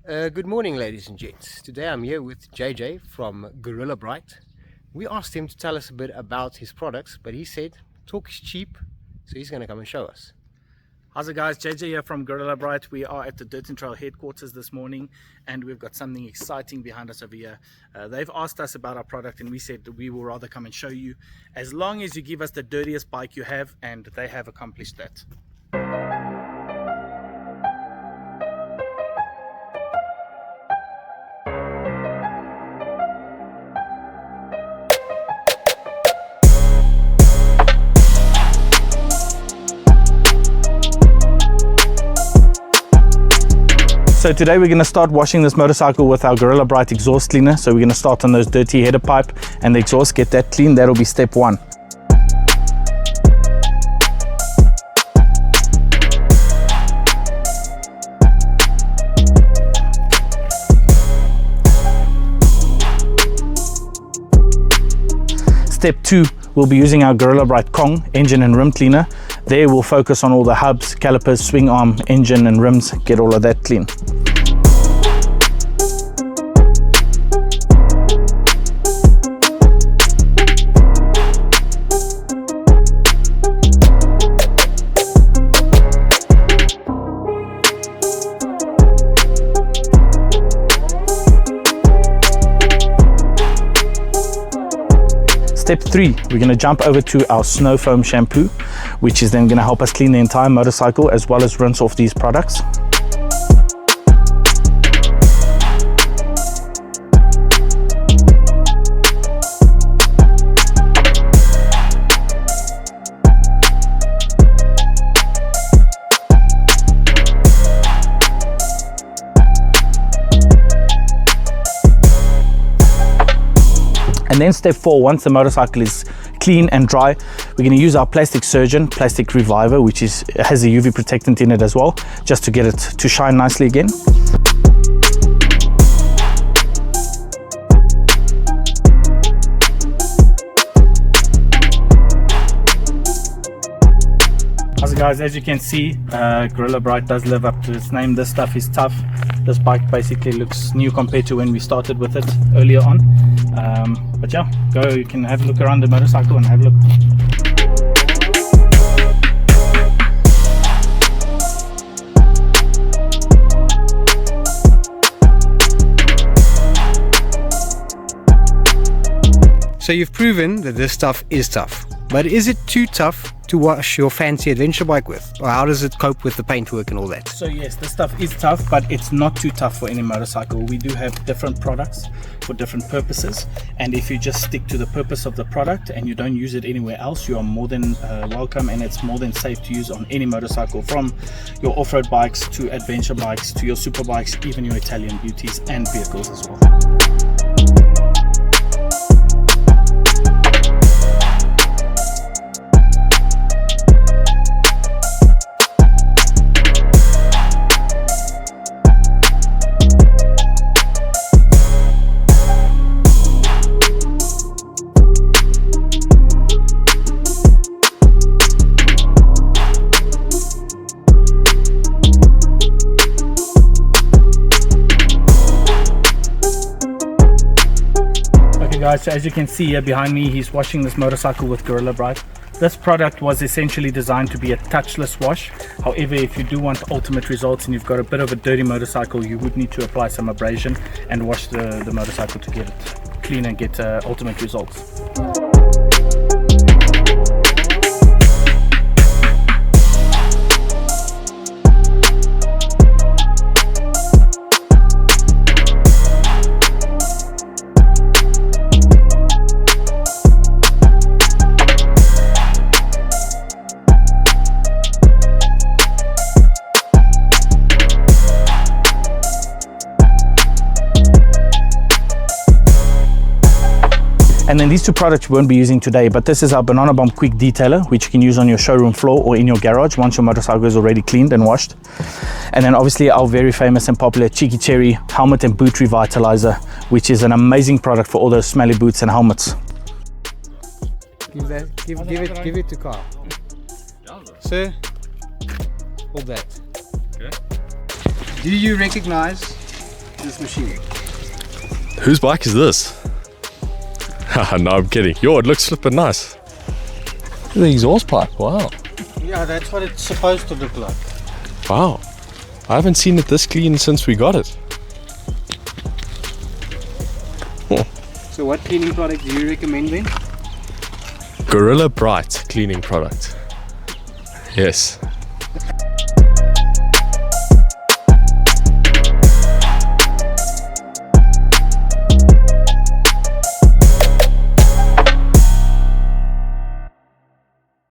Good morning, ladies and gents. Today I'm here with JJ from Gorilla Brite. We asked him to tell us a bit about his products, but he said talk is cheap, so he's going to come and show us. How's it, guys? JJ here from Gorilla Brite. We are at the Dirt and Trail headquarters this morning, and we've got something exciting behind us over here. They've asked us about our product, and we said that we will rather come and show you, as long as you give us the dirtiest bike you have, and they have accomplished that. So today we're going to start washing this motorcycle with our Gorilla Brite exhaust cleaner. So we're going to start on those dirty header pipe and the exhaust, get that clean. That'll be step one. Step two, we'll be using our Gorilla Brite Kong engine and rim cleaner. There we'll focus on all the hubs, calipers, swing arm, engine and rims, get all of that clean. Step three, we're going to jump over to our snow foam shampoo, which is then going to help us clean the entire motorcycle as well as rinse off these products. And then step four, once the motorcycle is clean and dry, we're going to use our plastic surgeon, plastic reviver, which has a UV protectant in it as well, just to get it to shine nicely again. So guys, as you can see, Gorilla Brite does live up to its name. This stuff is tough. This bike basically looks new compared to when we started with it earlier on. But yeah, you can have a look around the motorcycle and have a look. So you've proven that this stuff is tough, but is it too tough to wash your fancy adventure bike with? Or how does it cope with the paintwork and all that? So yes, this stuff is tough, but it's not too tough for any motorcycle. We do have different products for different purposes, and if you just stick to the purpose of the product and you don't use it anywhere else, you are more than welcome, and it's more than safe to use on any motorcycle, from your off-road bikes to adventure bikes to your super bikes, even your Italian beauties and vehicles as well. Guys, so as you can see here behind me, he's washing this motorcycle with Gorilla Brite. This product was essentially designed to be a touchless wash. However, if you do want ultimate results and you've got a bit of a dirty motorcycle, you would need to apply some abrasion and wash the motorcycle to get it clean and get ultimate results. And then these two products we won't be using today, but this is our Banana Bomb Quick Detailer, which you can use on your showroom floor or in your garage once your motorcycle is already cleaned and washed. And then obviously our very famous and popular Cheeky Cherry Helmet and Boot Revitalizer, which is an amazing product for all those smelly boots and helmets. Give it to Carl. Sir, hold that. Okay. Do you recognize this machine. Whose bike is this? No, I'm kidding. Yo, it looks flippin' nice. Look at the exhaust pipe. Wow. Yeah, that's what it's supposed to look like. Wow. I haven't seen it this clean since we got it. So what cleaning product do you recommend then? Gorilla Brite cleaning product. Yes.